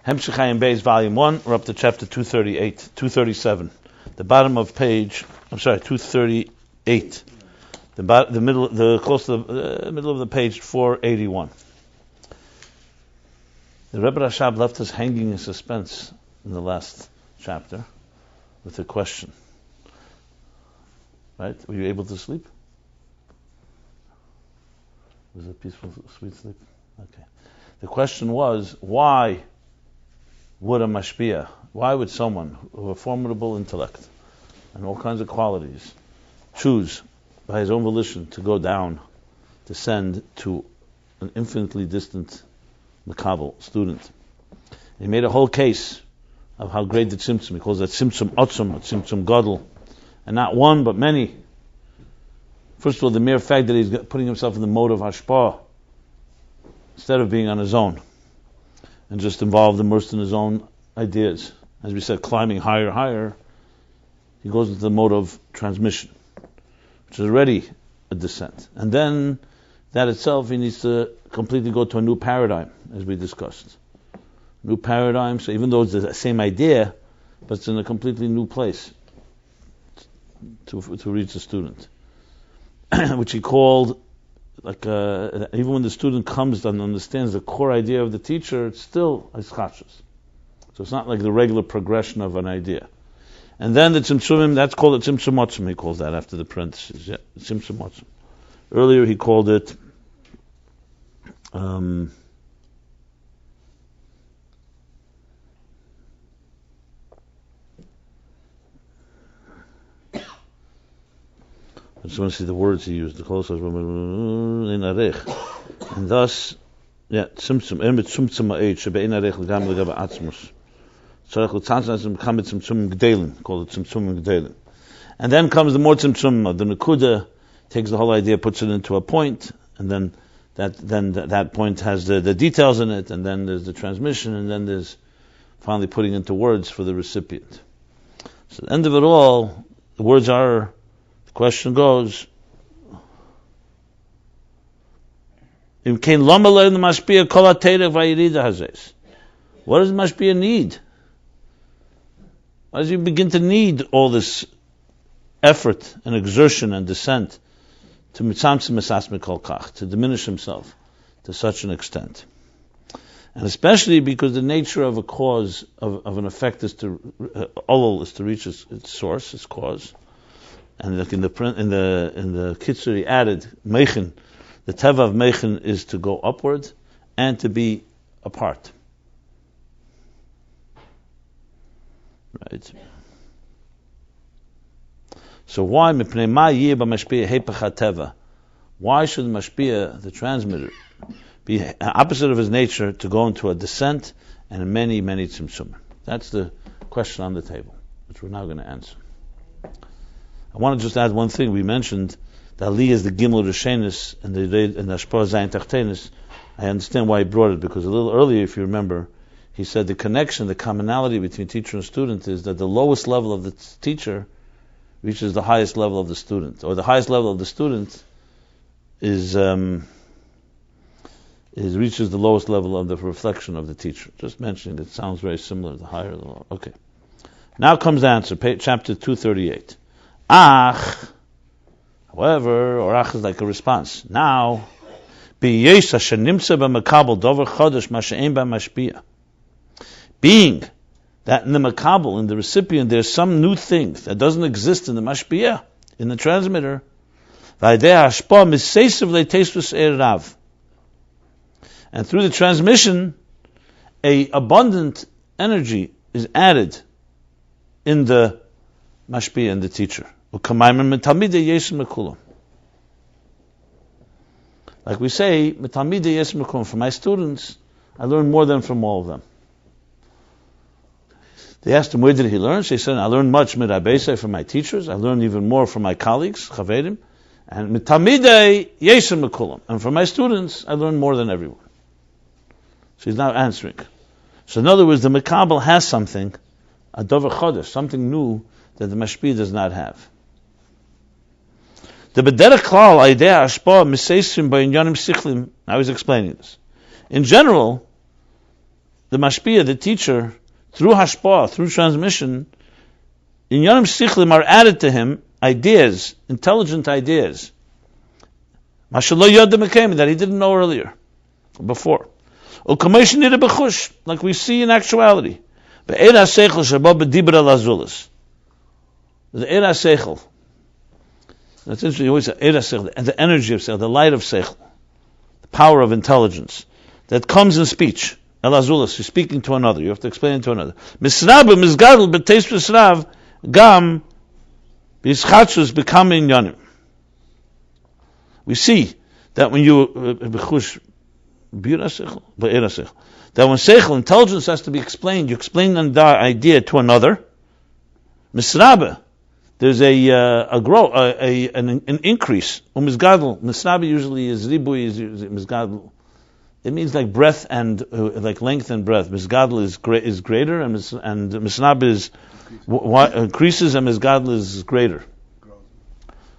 Hemshech Ayin Beis, Volume 1, we're up to chapter 237. The bottom of page, 238. Close to the middle of the page, 481. The Rebbe Rashab left us hanging in suspense in the last chapter with a question. Right? Were you able to sleep? Was it peaceful, sweet sleep? Okay. The question was, why would a mashpia, why would someone with a formidable intellect and all kinds of qualities choose by his own volition to go down, descend to an infinitely distant makabel student? He made a whole case of how great the tzimtzum, he calls that tzimtzum otzum, tzimtzum gadol, and not one but many. First of all, the mere fact that he's putting himself in the mode of hashpah instead of being on his own and just involved, immersed in his own ideas. As we said, climbing higher, he goes into the mode of transmission, which is already a descent. And then, that itself, he needs to completely go to a new paradigm, as we discussed. New paradigm, so even though it's the same idea, but it's in a completely new place to reach the student. Which he called, even when the student comes and understands the core idea of the teacher, it's still ischachus. So it's not like the regular progression of an idea. And then the tzimtzumim, that's called the tzimtzum otzum, he calls that after the parentheses. Yeah, tzimtzum otzum. Earlier he called it I just want to see the words he used. The closest in arech, and thus, tzimtzum. Tzimtzum ha'ed shebein arech l'gam l'gam atzmus. Tzarech l'tzantzum kam tzimtzum g'delim, called it tzimtzum g'delim. And then comes the more tzimtzum. The nekuda takes the whole idea, puts it into a point, and then that point has the details in it, and then there's the transmission, and then there's finally putting into words for the recipient. So at the end of it all, the words are. Question goes, what does mashpia need? Why does he begin to need all this effort and exertion and descent to diminish himself to such an extent? And especially because the nature of a cause, of an effect is to reach its source, its cause. And like in the kitzur he added meichin. The teva of meichin is to go upward and to be apart. Right. So why mipnei ma yeh b'mashpia hepech hateva? Why should mashpia, the transmitter, be opposite of his nature to go into a descent and many tzimtzum? That's the question on the table, which we're now going to answer. I want to just add one thing. We mentioned that Ali is the gimel rishenis and the hashpah zayin tachtenis. I understand why he brought it, because a little earlier, if you remember, he said the connection, the commonality between teacher and student is that the lowest level of the teacher reaches the highest level of the student, or the highest level of the student reaches the lowest level of the reflection of the teacher. Just mentioning it sounds very similar. The higher, the lower. Okay. Now comes the answer. Chapter 238. However, or ach is like a response. Now, being that in the makabel, in the recipient, there's some new thing that doesn't exist in the mashpia, in the transmitter. And through the transmission, a abundant energy is added in the mashpia, in the teacher. Like we say, from my students, I learn more than from all of them. They asked him, where did he learn? So he said, I learned much from my teachers. I learned even more from my colleagues, chaverim. And from my students, I learned more than everyone. So he's now answering. So in other words, the makabel has something, a dover chodesh, something new that the mashpia does not have. The bederach klal idea hashpah miseisim ba'inyanim sichlim. I was explaining this. In general, the mashpia, the teacher, through hashpah, through transmission, inyanim sichlim are added to him ideas, intelligent ideas, mashallah yodem came that he didn't know earlier, before. Like we see in actuality. The Eira Seichel. That's interesting. You always say Eira Seichel, and the energy of Seichel, the light of Seichel, the power of intelligence that comes in speech. El Azulis, you're speaking to another. You have to explain it to another. Misrab misgadol b'teis misrab gam b'yischatzus becoming yonim. We see that when you that when seichel, intelligence, has to be explained, you explain an idea to another. Misrabe, there's an increase. Misgadol, misrabe usually is ribui, is misgadol. It means like breadth and like length and breadth. Misgadol is greater, and misrabe is increases, and misgadol is greater.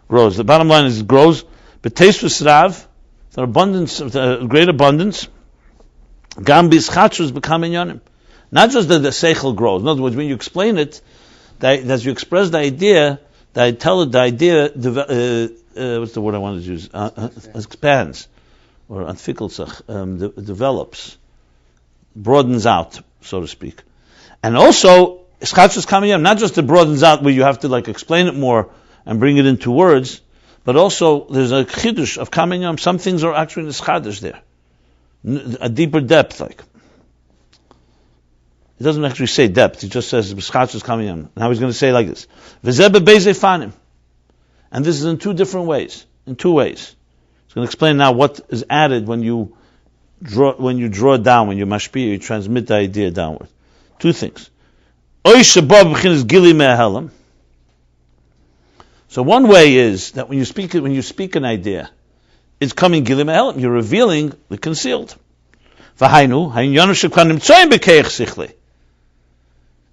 Grows. The bottom line is grows. But taste misrav, the abundance, the great abundance. Gam bischatzus becoming yonim. Not just that the seichel grows. In other words, when you explain it, as you express the idea, what's the word I wanted to use? Expands, or develops, broadens out, so to speak. And also, ischatzus coming yonim, not just it broadens out where you have to like explain it more and bring it into words, but also there's a chidush of coming yonim. Some things are actually ischadish there. A deeper depth, like. He doesn't actually say depth, he just says b'schatz is coming in. Now he's going to say like this. V'zeh be'bezei fanim. And this is in two different ways. In two ways. He's going to explain now what is added when you draw down, when you mashpia, you transmit the idea downward. Two things. Oy sheba b'chinas gilui me'ahelam. So one way is that when you speak an idea, it's coming gilui me'ahelam. You're revealing the concealed. V'hainu,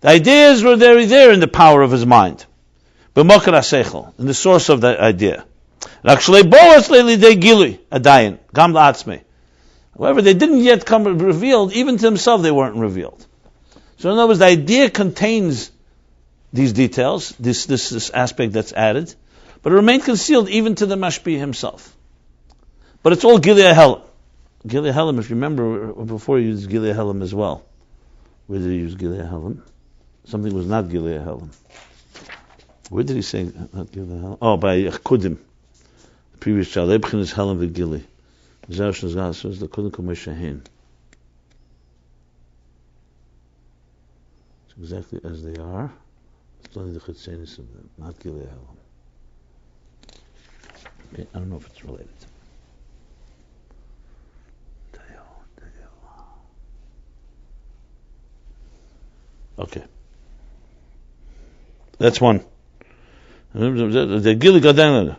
the ideas were there in the power of his mind. B'mokar ha'seichel, in the source of that idea. However, they didn't yet come revealed, even to himself they weren't revealed. So in other words, the idea contains these details, this aspect that's added, but it remained concealed even to the mashpi himself. But it's all gilui helam. Gilui helam, if you remember, before he used gilui helam as well. Where did he use gilui helam? Something was not gilui helam. Where did he say not gilui helam? Oh, by kudim, the previous child. Ebchin is helam v'gilui. Zerush Nizgal says the kudim kumeshahin. It's exactly as they are. It's only the chitzenis of them, not gilui helam. Okay, I don't know if it's related. Okay, that's one. The gilui gadan,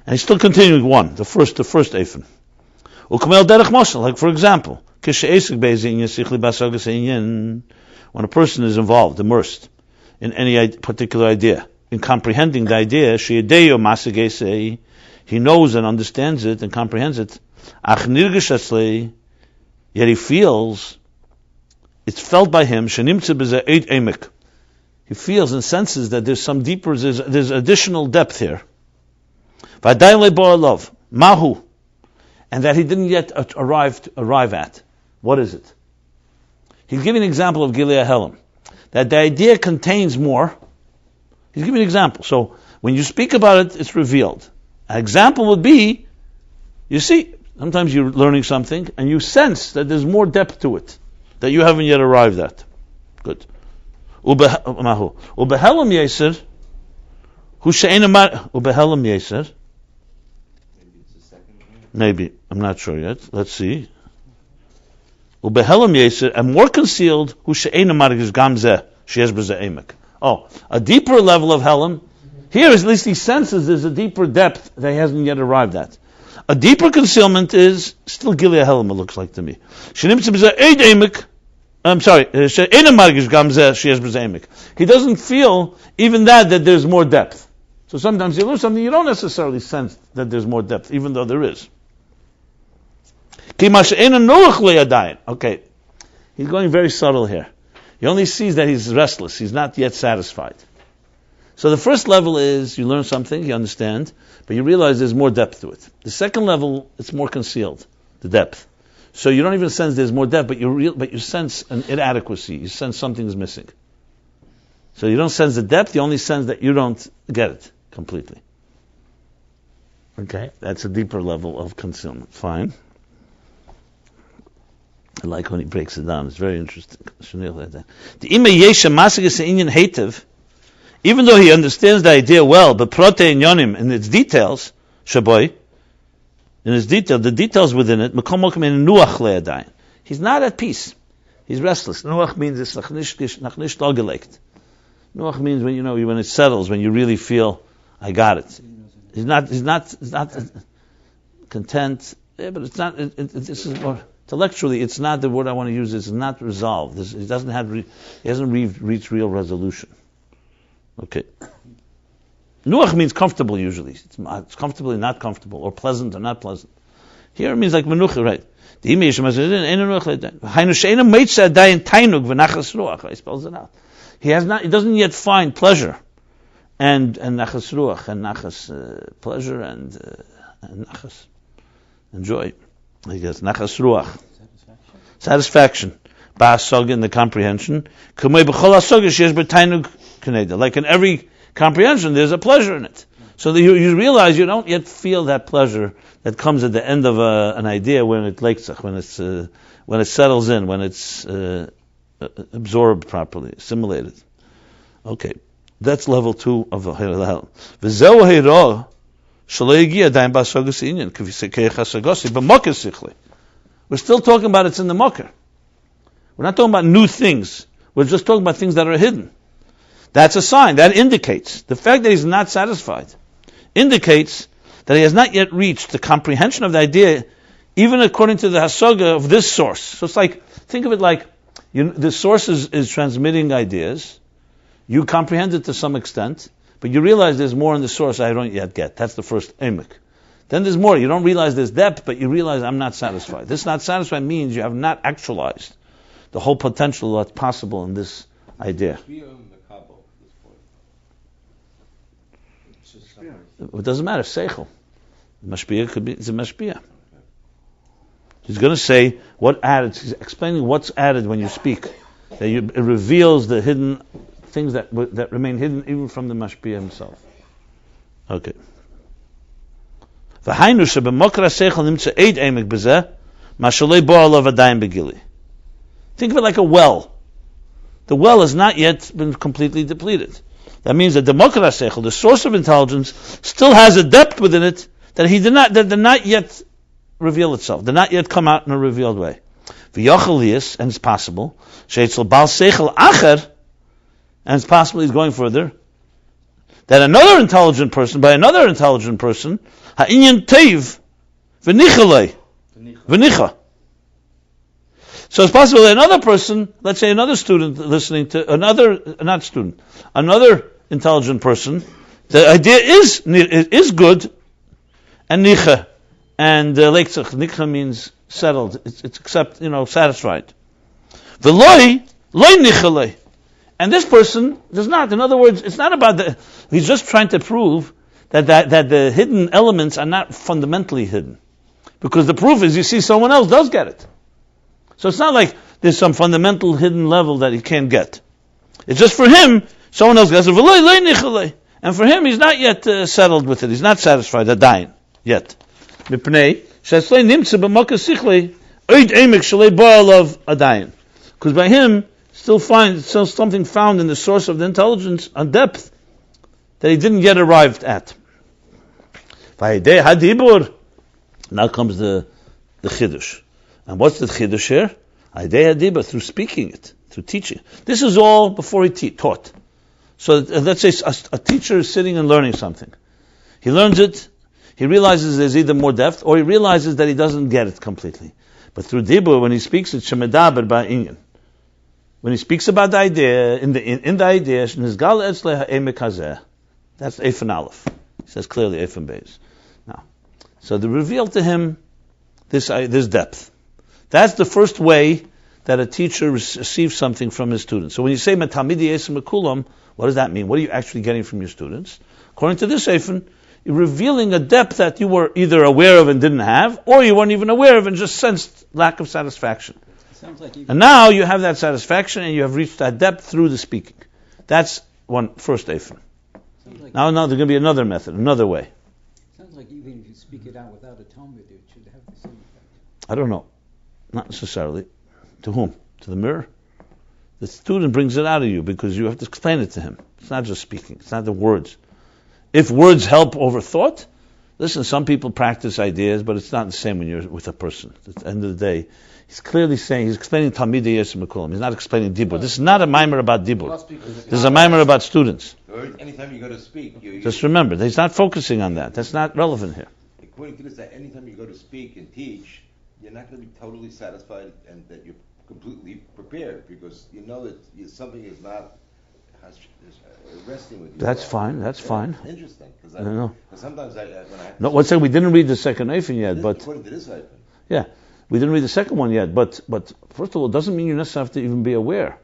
and he's still continuing one. The first eifin. Ukamel derech moshe, like for example, when a person is involved, immersed in any particular idea, in comprehending the idea, he knows and understands it and comprehends it. Yet he feels. It's felt by him. He feels and senses that there's some deeper, there's additional depth here. Mahu, and that he didn't yet arrive at. What is it? He's giving an example of gilui helam, that the idea contains more. He's giving an example. So when you speak about it, it's revealed. An example would be, you see, sometimes you're learning something and you sense that there's more depth to it that you haven't yet arrived at. Good. Ubehelam yeser, hu she'ena ubehelam yeser. Maybe it's the second one. Maybe, I'm not sure yet. Let's see. Ubehelam yeser, and more concealed, hu she'ena margish gamzeh, she'ez b'zeh emek. Oh, a deeper level of helam. Here, at least he senses there's a deeper depth that he hasn't yet arrived at. A deeper concealment is still gilui helam, it looks like to me. I'm sorry. He doesn't feel even that there's more depth. So sometimes you learn something, you don't necessarily sense that there's more depth, even though there is. Okay. He's going very subtle here. He only sees that he's restless. He's not yet satisfied. So the first level is you learn something, you understand, but you realize there's more depth to it. The second level, it's more concealed, the depth. So you don't even sense there's more depth, but you sense an inadequacy. You sense something is missing. So you don't sense the depth, you only sense that you don't get it completely. Okay, that's a deeper level of concealment. Fine. I like when he breaks it down. It's very interesting. Even though he understands the idea well, but protein yonim in its details, shaboy, in its detail, the details within it, he's not at peace. He's restless. Nuach means it's nachnish dogelegt. Nuach means when it settles, when you really feel, I got it. He's not content. Yeah, but it's not. This is more intellectually. It's not the word I want to use. It's not resolved. He hasn't reached real resolution. Okay. Nuach means comfortable usually. It's comfortably not comfortable, or pleasant or not pleasant. Here it means like menucha, right? The image he spells it out. He doesn't yet find pleasure and nachas ruach and nachas pleasure and nachas and joy. I guess nachas ruach, satisfaction. Ba'asog in the comprehension. Like in every comprehension, there's a pleasure in it. So that you realize you don't yet feel that pleasure that comes at the end of an idea when it when it settles in, when it's absorbed properly, assimilated. Okay, that's level 2 of the Hillel. We're still talking about it's in the mocker. We're not talking about new things. We're just talking about things that are hidden. That's a sign. That indicates the fact that he's not satisfied. Indicates that he has not yet reached the comprehension of the idea, even according to the hasaga of this source. So it's like, think of it like, the source is transmitting ideas. You comprehend it to some extent, but you realize there's more in the source I don't yet get. That's the first emek. Then there's more. You don't realize there's depth, but you realize I'm not satisfied. This not satisfied means you have not actualized the whole potential that's possible in this idea. It doesn't matter. Seichel. Mashpia could be. It's a mashpia. He's going to say what added. He's explaining what's added when you speak. That it reveals the hidden things that remain hidden even from the mashpia himself. Okay. V'hainu shebemokra seichel nimtza eid emek b'zeh mashalei bo alav adayim begili. Think of it like a well. The well has not yet been completely depleted. That means that the mokra seichel, the source of intelligence, still has a depth within it that did not yet reveal itself, did not yet come out in a revealed way. V'yochel and it's possible, sheitzel bal seichel acher, and it's possible he's going further, that another intelligent person, ha'inyan teiv, v'nichalei, v'nicha. So it's possible that another person, let's say another student listening to another intelligent person, the idea is good, and nicha, and leitzach. Nicha means settled. It's satisfied. The loy nichalei, and this person does not. In other words, it's not about he's just trying to prove that the hidden elements are not fundamentally hidden, because the proof is you see someone else does get it. So it's not like there's some fundamental hidden level that he can't get. It's just for him, someone else gets it. And for him, he's not yet settled with it. He's not satisfied, adayin, yet. Because by him, still something found in the source of the intelligence, a depth, that he didn't yet arrive at. Now comes the chidush. And what's the chidush here? Idea diba, through speaking it, through teaching. This is all before he taught. So let's say a teacher is sitting and learning something. He learns it, he realizes there's either more depth, or he realizes that he doesn't get it completely. But through diba, when he speaks it, shemedaber ba'inyan. When he speaks about the idea, in the idea, nizgal etzle ha'emek hazeh. That's Eifan Aleph. He says clearly Ayin Beis. Now, so they reveal to him this depth. That's the first way that a teacher receives something from his students. So when you say Matamidi Esem Mekulam, what does that mean? What are you actually getting from your students? According to this Eifen, you're revealing a depth that you were either aware of and didn't have, or you weren't even aware of and just sensed lack of satisfaction. And now you have that satisfaction and you have reached that depth through the speaking. That's first Eifen. Now there's going to be another method, another way. Sounds like even if you speak it out without a Talmud, it should have the same effect. I don't know. Not necessarily. To whom? To the mirror? The student brings it out of you because you have to explain it to him. It's not just speaking. It's not the words. If words help over thought, listen, some people practice ideas, but it's not the same when you're with a person. At the end of the day, he's clearly saying, he's explaining Talmidei Yesem Mekulam. He's not explaining Dibur. This is not a mimer about Dibur. This is a mimer about students. Anytime you go to speak, just remember, he's not focusing on that. That's not relevant here. According to this, that anytime you go to speak and teach, you're not going to be totally satisfied and that you're completely prepared because you know that something is not resting with you. That's fine. That's fine. Interesting. Because I don't know. Sometimes no, one second. We didn't read the second Eifen yet, but according to this Eifen. Yeah, we didn't read the second one yet. But first of all, it doesn't mean you necessarily have to even be aware.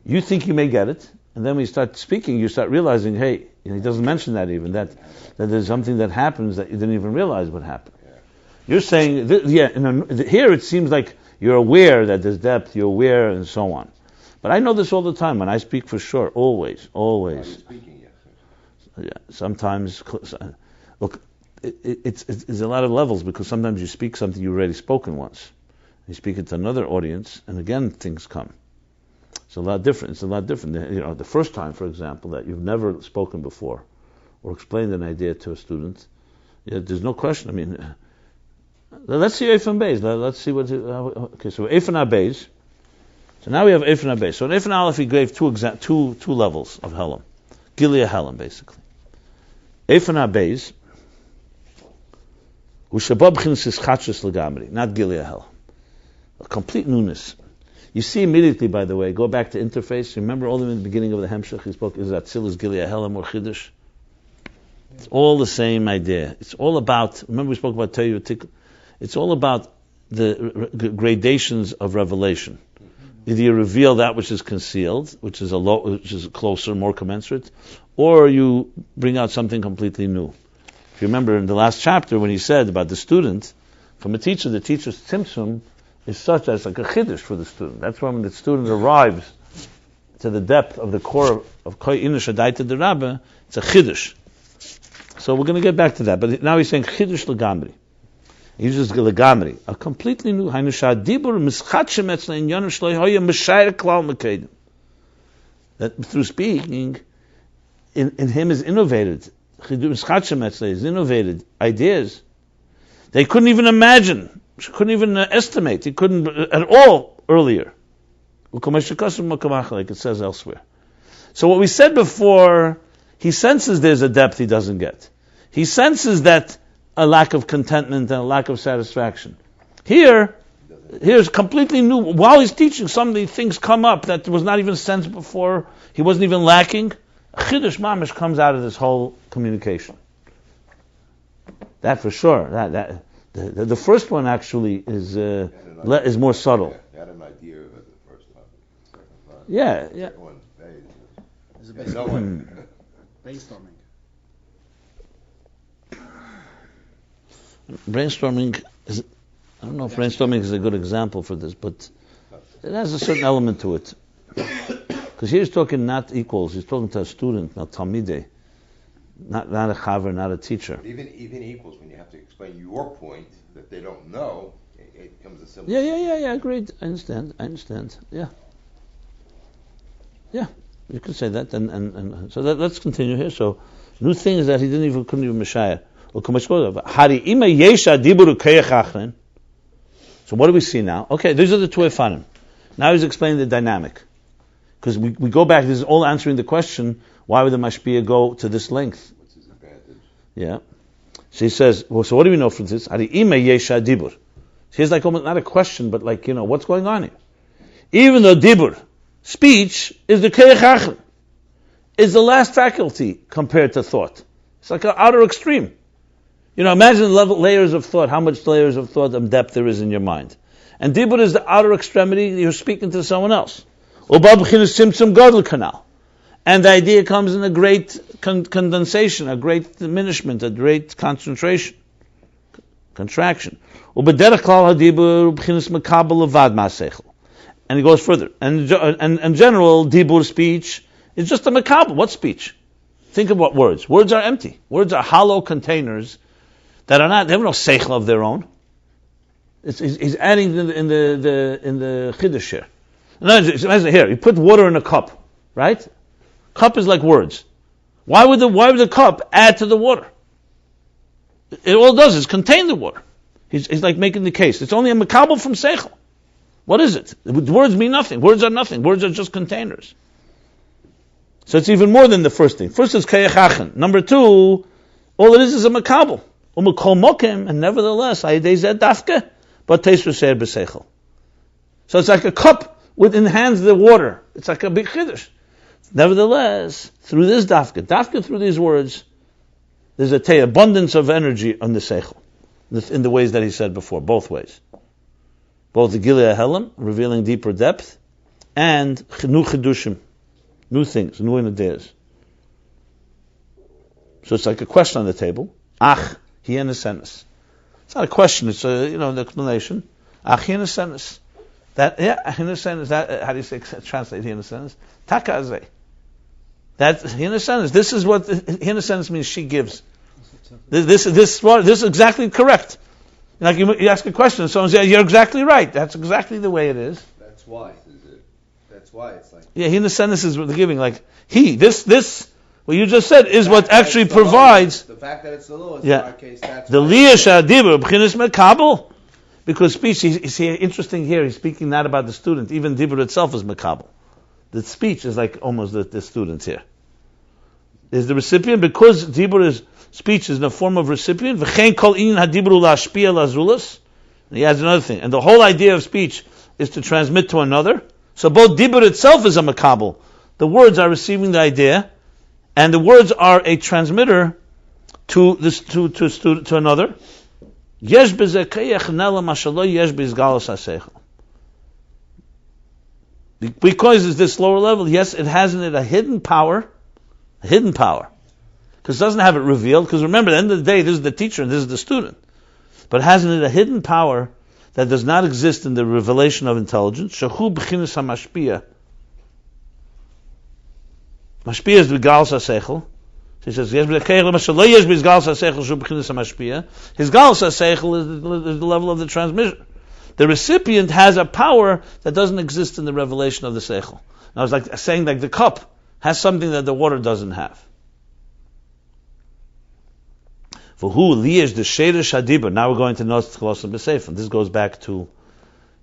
You think you may get it, and then when you start speaking, you start realizing, hey, he doesn't mention that even that there's something that happens that you didn't even realize would happen. Yeah. You're saying, here it seems like you're aware that there's depth, you're aware, and so on. But I know this all the time. When I speak, for sure, always. Speaking, yes. Yeah, sometimes, look, it's a lot of levels because sometimes you speak something you've already spoken once. You speak it to another audience, and again things come. It's a lot different. The first time, for example, that you've never spoken before or explained an idea to a student, there's no question. I mean, let's see Ayin Beis. Let's see what. Okay, so Ayin Beis. So now we have Ayin Beis. So in Ayin Aleph, he gave two levels of Helam, Giliyot Helam, basically. Ayin Beis, Ushabab Chins is Chachus Legamri, not Giliyot Helam, a complete newness. You see immediately, by the way, go back to interface. Remember all the way in the beginning of the Hemshech, he spoke, is Atzilus Giliyot Helam or Chiddush? It's all the same idea. It's all about, remember we spoke about Tohu and Tikkun? It's all about the gradations of revelation. Either you reveal that which is concealed, which is closer, more commensurate, or you bring out something completely new. If you remember in the last chapter when he said about the student, from a teacher, the teacher's tzimtzum is such as like a chiddush for the student. That's when the student arrives to the depth of the core of Koi Inish Adaita the Rabbi, it's a chiddush. So we're going to get back to that. But now he's saying chiddush legamri. He uses legamri, a completely new hainusha dibur mischatchem etzle in yonu shloi hoya mishayr klal mekedim. That through speaking, in him is innovated. Mischatchem etzle is innovated ideas they couldn't even imagine. She couldn't even estimate. He couldn't at all earlier. Like it says elsewhere. So what we said before, he senses there's a depth he doesn't get. He senses that a lack of contentment and a lack of satisfaction. Here's completely new. While he's teaching, some of the things come up that was not even sensed before. He wasn't even lacking. Chiddush mamish comes out of this whole communication. That for sure. The first one actually is more subtle. You had an idea of it the first time. Second time. Yeah. Second one, It's a brainstorming. Brainstorming is. I don't know if brainstorming is a good example for this, but it has a certain element to it. Because he's talking not equals. He's talking to a student, not talmidei. Not a chaver, not a teacher. But even equals, when you have to explain your point that they don't know, it comes a simple. Yeah. Agreed. I understand. Yeah. You could say that, and so let's continue here. So, new things that he couldn't even mishaya. So what do we see now? Okay, these are the two efanim. Now he's explaining the dynamic. Because we go back, this is all answering the question, why would the mashpia go to this length? What's his advantage? Yeah. So he says, so what do we know from this? So here's like almost not a question, but like, what's going on here? Even though dibur, speech, is the keich achron, is the last faculty compared to thought. It's like an outer extreme. Imagine layers of thought, how much layers of thought and depth there is in your mind. And dibur is the outer extremity, you're speaking to someone else. Uba b'chinas tzimtzum gadol kanal. And the idea comes in a great condensation, a great diminishment, a great concentration, contraction. Ubederach klal hadibur b'chinas makabel levad ma'aseichel. And he goes further. And in general, dibur speech is just a makabel. What speech? Think of what words. Words are empty. Words are hollow containers that are not. They have no seichel of their own. He's adding in the chiddush here. Imagine here, you put water in a cup, right? Cup is like words. Why would the cup add to the water? It all does is contain the water. He's like making the case. It's only a makabel from seichel. What is it? Words mean nothing. Words are nothing. Words are just containers. So it's even more than the first thing. First is kayachachen. Number two, all it is a makabel. Umekol mokim, and nevertheless, ayidei zeh dafke, but teisru seir b'seichel. So it's like a cup in the hands of the water. It's like a big chiddush. Nevertheless, through this dafke through these words, there's a abundance of energy on the seichel, in the ways that he said before, both ways. Both the gilui helam, revealing deeper depth, and new chidushim, new things, new ideas. So it's like a question on the table. Ach, hienesenes. It's not a question, it's an explanation. Ach, hienesenes. That, hienesenes, that, how do you say, translate hienesenes? Takazeh. That, hienesenes, this is what, hienesenes means she gives. This is exactly correct. Like you ask a question, and someone says, you're exactly right. That's exactly the way it is. That's why, is it? That's why it's like... Yeah, hienesenes is what they're giving. Like, this, what you just said, is what actually provides... The fact that it's the law, in our case, that's the liyah shadibur b'chinas makabel. Because speech, is interesting here, he's speaking not about the student, even dibur itself is makabel. The speech is like almost the student here. Is the recipient, because dibur is, speech is in the form of recipient, v'chein kol inyan hadibru la'ashpia lazulas. And he adds another thing, and the whole idea of speech is to transmit to another. So both dibur itself is a makabel. The words are receiving the idea, and the words are a transmitter to another. Yesh b'zeh kayach nela mashallah yesh b'izgalus haseichel. Because it's this lower level, yes, it has in it a hidden power, because it doesn't have it revealed, because remember, at the end of the day, this is the teacher and this is the student. But it has in it a hidden power that does not exist in the revelation of intelligence. Shahu b'chinas hamashpia. Mashpia is b'galus haseichel. He says, his galus haseichel is the level of the transmission. The recipient has a power that doesn't exist in the revelation of the seichel. Now it's like saying like the cup has something that the water doesn't have. For who liyesh the sheiresh hadibur. Now we're going to Nos Tchalosim B'Seifim. This goes back to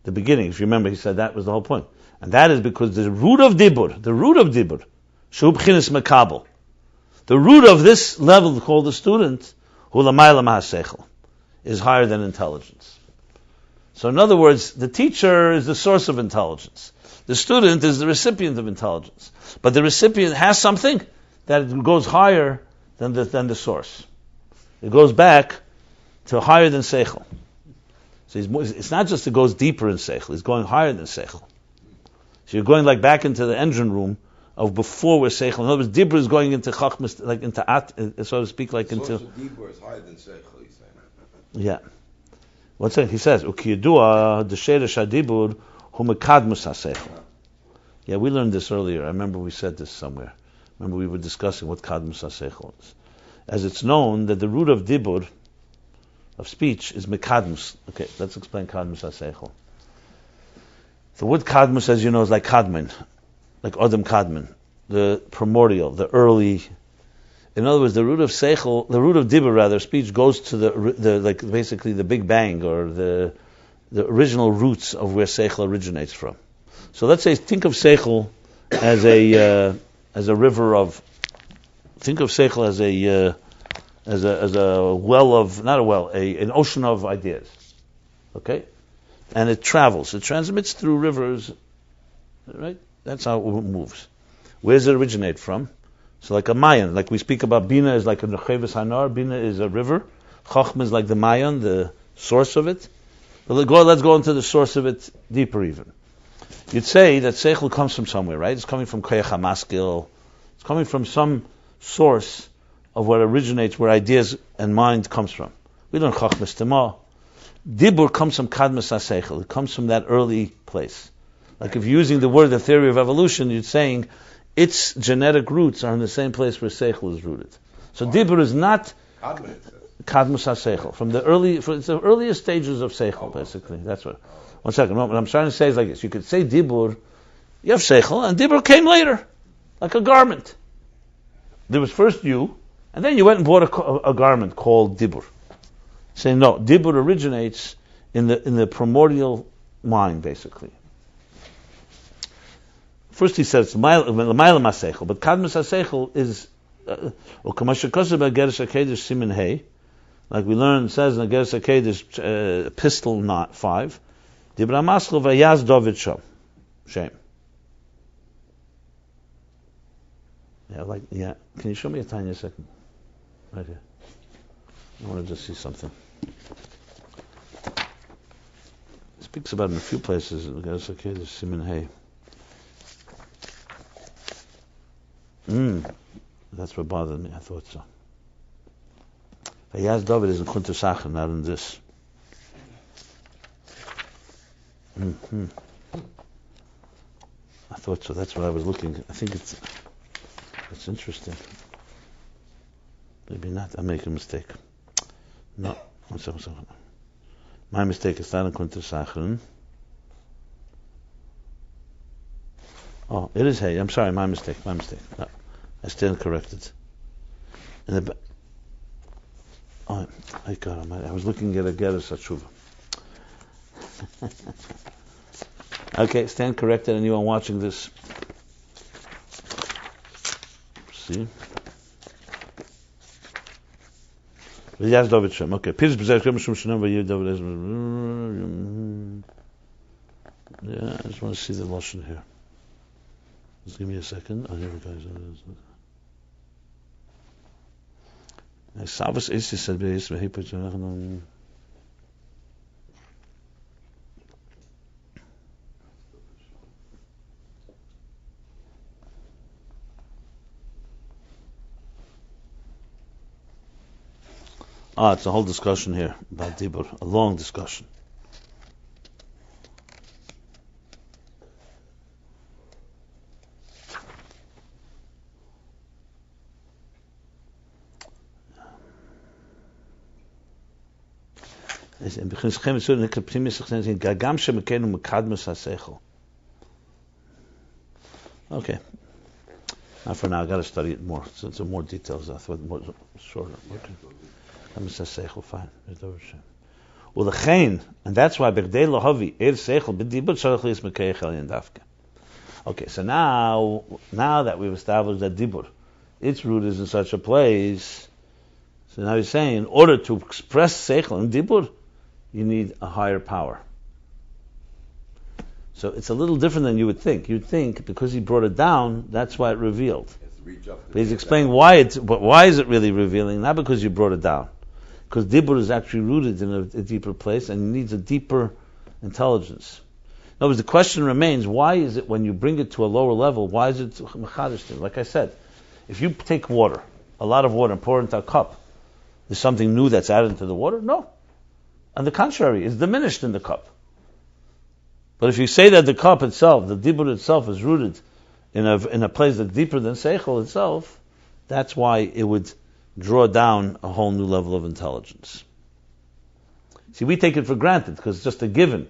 the beginning. If you remember, he said that was the whole point, and that is because the root of dibur, shu b'chinas makabel. The root of this level called the student, hu lamayla ma'aseichel, is higher than intelligence. So in other words, the teacher is the source of intelligence. The student is the recipient of intelligence. But the recipient has something that goes higher than the source. It goes back to higher than seichel. So it's not just it goes deeper in seichel, it's going higher than seichel. So you're going like back into the engine room of before we're seichel. In other words, dibur is going into chachmas, like into at, so to speak, like into... The source of dibur is higher than seichel, he's saying. Yeah. What's it? He says, "Ukiyadua the sheiresh hadibur hu mekadmus haseichel." Yeah, we learned this earlier. I remember we said this somewhere. Remember we were discussing what kadmus haseichel is. As it's known that the root of dibur, of speech, is mekadmus. Okay, let's explain kadmus haseichel. The word kadmus, as you know, is like kadmin, like Adam kadmin, the primordial, the early. In other words, the root of seichel, the root of dibur, rather, speech goes to the like basically the Big Bang, or the original roots of where seichel originates from. So let's say, think of seichel as a river of. Think of seichel as a well of, not a well, an ocean of ideas. Okay, and it travels, it transmits through rivers, right? That's how it moves. Where does it originate from? So like a mayan, like we speak about bina is like a necheves hanar. Bina is a river. Chachma is like the mayan, the source of it. But let's go into the source of it deeper even. You'd say that seichel comes from somewhere, right? It's coming from koyach hamaskil. It's coming from some source of what originates, where ideas and mind comes from. We learn chachmas tema. Dibur comes from kadmas ha-seichel. It comes from that early place. Like if you're using the word, the theory of evolution, you're saying its genetic roots are in the same place where seichel is rooted. So dibur is not kadmus ha-seichel. From the earliest stages of seichel, basically. That's what. One second. What I'm trying to say is like this. You could say dibur, you have seichel, and dibur came later, like a garment. There was first you, and then you went and bought a garment called dibur. Saying no, dibur originates in the primordial mind, basically. First he says l'mayla maseichel, but kadmus haseichel is simin hey, like we learned. It says in Ageres HaKedesh, epistle not 5. Dibra maschel vayaz David sham. Shame. Yeah. Can you show me a tiny second? Right here. I want to just see something. It speaks about it in a few places. Ageres HaKedesh simin hey. That's what bothered me. I thought so. Vayaz David is in Kunter Sachen, not in this. I thought so. That's what I was looking. I think it's interesting. Maybe not. I'm making a mistake. No. One second. My mistake is not in Kunter Sachen. Oh, it is hey. I'm sorry. My mistake. No, I stand corrected. I got him. I was looking at a Geras HaTshuva. Okay, stand corrected. Anyone watching this? See? Yes, David Shem. Okay. Yeah, I just want to see the Lashon here. Just give me a second. Oh, here we go. Savas is said by he put it's a whole discussion here about Dibur, a long discussion. Okay. Now for now, I got to study it more. So it's more details. I thought more shorter. Okay. Fine. Well, the chain, and that's why Berdei Lahavi Seichel B'Dibur Tzarich Lis Mekayich Elyon Dafka. Okay, so now that we've established that Dibur, its root is in such a place. So now he's saying, in order to express Seichel and Dibur, you need a higher power. So it's a little different than you would think. You'd think because he brought it down, that's why it revealed. But he's explaining why is it really revealing? Not because you brought it down. Because Dibur is actually rooted in a deeper place and needs a deeper intelligence. In other words, the question remains, why is it when you bring it to a lower level, why is it mechadish? Like I said, if you take water, a lot of water, and pour it into a cup, there's something new that's added into the water? No. On the contrary, it's diminished in the cup. But if you say that the cup itself, the Dibur itself is rooted in a place that's deeper than Seichel itself, that's why it would draw down a whole new level of intelligence. See, we take it for granted because it's just a given.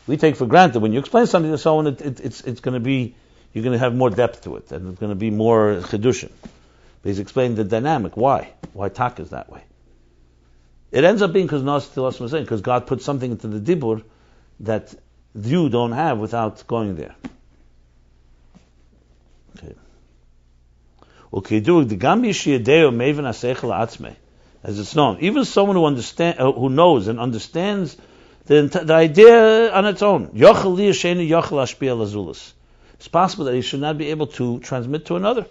We take for granted when you explain something to someone, it's going to be, you're going to have more depth to it, and it's going to be more chidushin. But he's explained the dynamic. Why tak is that way? It ends up being because God put something into the Dibur that you don't have without going there. Okay, as it's known, even someone who knows and understands the idea on its own, it's possible that he should not be able to transmit to another. In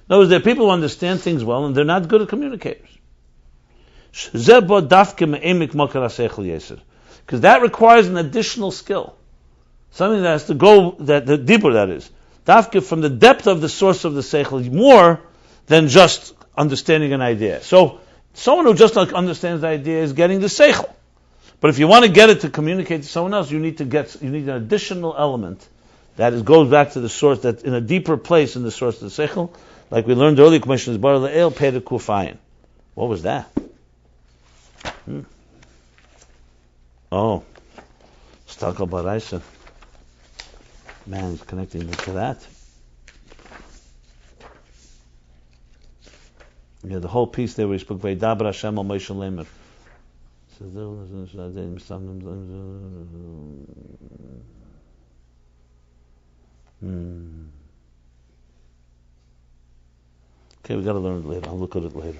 other words, there are people who understand things well and they're not good at communicators. Because that requires an additional skill. Something that has to go, that the deeper that is. Dafka from the depth of the source of the seichel, more than just understanding an idea. So, someone who just understands the idea is getting the seichel. But if you want to get it to communicate to someone else, you need an additional element that goes back to the source, that in a deeper place in the source of the seichel, like we learned earlier, Commission is Bar Le'el Peder Kufayin. What was that? Oh, Stakal Baraisa. Man, he's connecting it to that. Yeah, the whole piece there where he spoke, Veidaber Hashem al Moshe Lemer. Okay, we got to learn it later. I'll look at it later.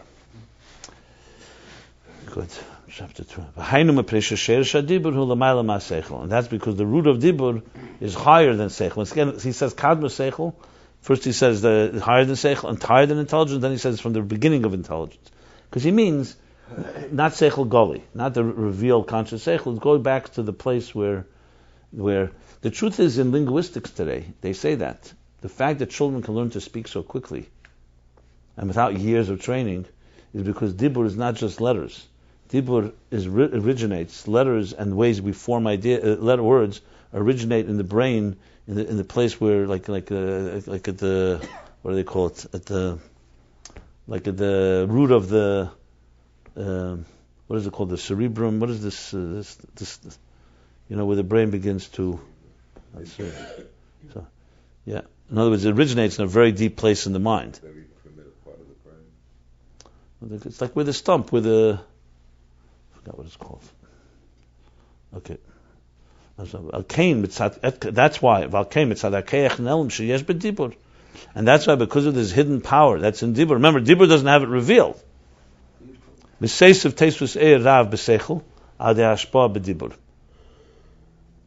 Good. Chapter 12. And that's because the root of dibur is higher than seichel. Once again, he says kadma seichel. First he says the higher than seichel and higher than intelligence. Then he says from the beginning of intelligence. Because he means not seichel goli, not the revealed conscious seichel. It's going back to the place where the truth is in linguistics today. They say that the fact that children can learn to speak so quickly and without years of training is because dibur is not just letters. Dibur originates, letters and ways we form letter words originate in the brain, in the place where like at the, what do they call it, at the root of the what is it called, the cerebrum? What is this where the brain begins to, so yeah. In other words, it originates in a very deep place in the mind. Very primitive part of the brain. It's like with the stump, with the, I forgot what it's called. Okay. That's why. And that's why, because of this hidden power that's in dibur. Remember, dibur doesn't have it revealed. It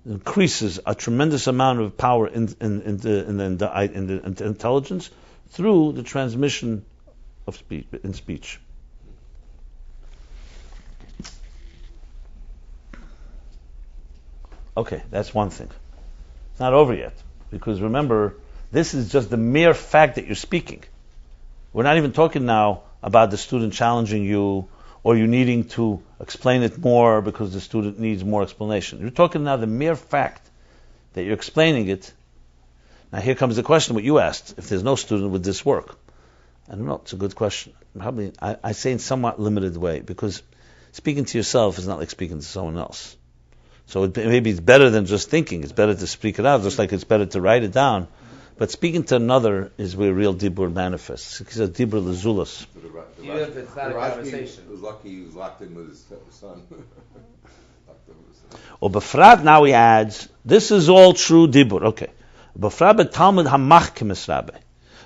increases a tremendous amount of power in the intelligence through the transmission of speech. Okay, that's one thing. It's not over yet. Because remember, this is just the mere fact that you're speaking. We're not even talking now about the student challenging you or you needing to explain it more because the student needs more explanation. You're talking now the mere fact that you're explaining it. Now here comes the question, what you asked. If there's no student, would this work? I don't know. It's a good question. Probably, I say in somewhat limited way, because speaking to yourself is not like speaking to someone else. So maybe it's better than just thinking. It's better to speak it out, just like it's better to write it down. But speaking to another is where real dibur manifests. He says dibur lezulas. Even if it's not a conversation. He was lucky he was locked in with his son. Or befrat, now he adds, this is all true dibur. Okay. Befrat betalmud hamachkim es rabbi.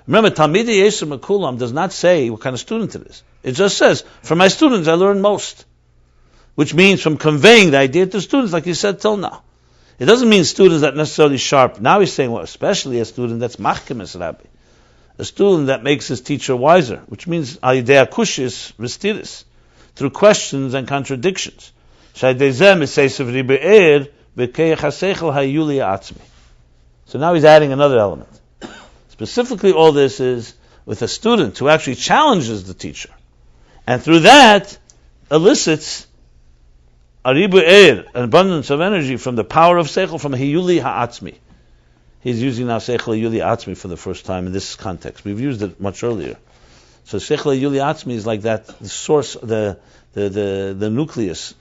Remember, Talmidei Yesher Mekulam does not say what kind of student it is. It just says, from my students I learn most. Which means from conveying the idea to students, like you said till now. It doesn't mean students that necessarily sharp. Now he's saying, well, especially a student that's machkim es rabbi. A student that makes his teacher wiser, which means al-yidei akushis v'stiris, through questions and contradictions. So now he's adding another element. Specifically, all this is with a student who actually challenges the teacher. And through that, elicits a ribu eir, an abundance of energy from the power of seichel, from hiyuli ha'atzmi. He's using now seichel hiyuli ha'atzmi for the first time in this context. We've used it much earlier. So seichel hiyuli ha'atzmi is like that, the source, the nucleus,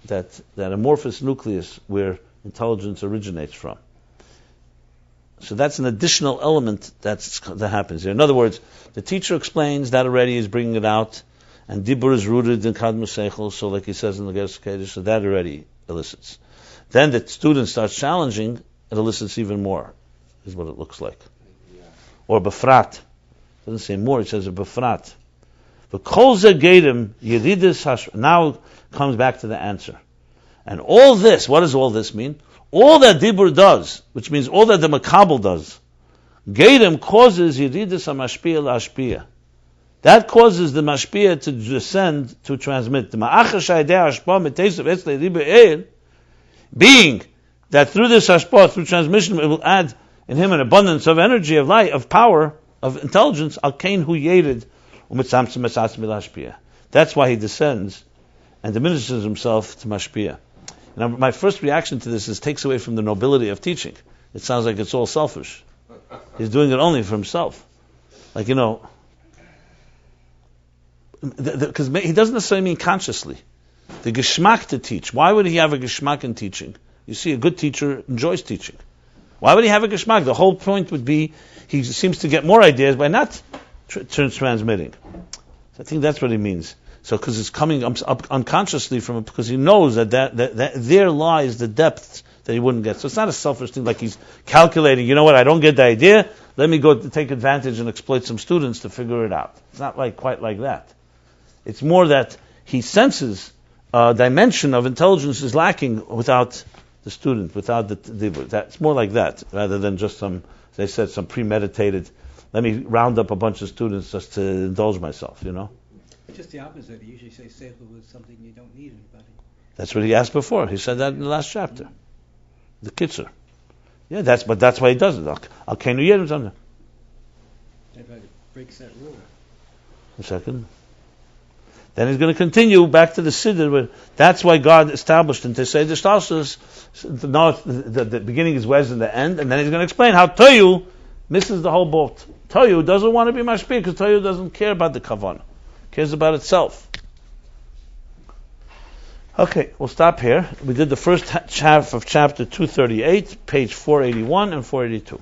that amorphous nucleus where intelligence originates from. So that's an additional element that happens here. In other words, the teacher explains, that already is bringing it out, and dibur is rooted in kadmu seichel, so like he says in the Gersh Kodesh, so that already elicits. Then the student starts challenging, it elicits even more, is what it looks like. Yeah. Or befrat. It doesn't say more, it says a befrat. But kol ze gedim yeridis hash. Now comes back to the answer. And all this, what does all this mean? All that dibur does, which means all that the makabel does, gedim causes yeridis hamashpia la'ashpia. That causes the mashpia to descend, to transmit. The ma'achar shayidei hashpah miteisav etzlei ribu eir, being that through this hashpah, through transmission, it will add in him an abundance of energy, of light, of power, of intelligence. That's why he descends and diminishes himself to mashpia. Now, my first reaction to this is takes away from the nobility of teaching. It sounds like it's all selfish. He's doing it only for himself. Like, because he doesn't necessarily mean consciously. The geschmack to teach. Why would he have a geschmack in teaching? You see, a good teacher enjoys teaching. Why would he have a geschmack? The whole point would be he seems to get more ideas by not transmitting. So I think that's what he means. So, because it's coming up unconsciously from it, because he knows that there lies the depth that he wouldn't get. So it's not a selfish thing like he's calculating, you know what, I don't get the idea, let me go to take advantage and exploit some students to figure it out. It's not quite like that. It's more that he senses a dimension of intelligence is lacking without the student, without that's more like that, rather than just some, as I said, some premeditated, let me round up a bunch of students just to indulge myself, It's just the opposite. He usually says seichel is something you don't need anybody. That's what he asked before. He said that in the last chapter. The kitzer. Yeah, that's why he does it. Al-Kenu Yerim Zamna. Everybody breaks that rule. A second. Then he's going to continue back to the Siddur. That's why God established in Tesei Deshtalshus. The beginning is Wes and the end, and then he's going to explain how Tohu misses the whole boat. Tohu doesn't want to be mashpia because Tohu doesn't care about the kavanah. Cares about itself. Okay, we'll stop here. We did the first half of chapter 238, page 481 and 482.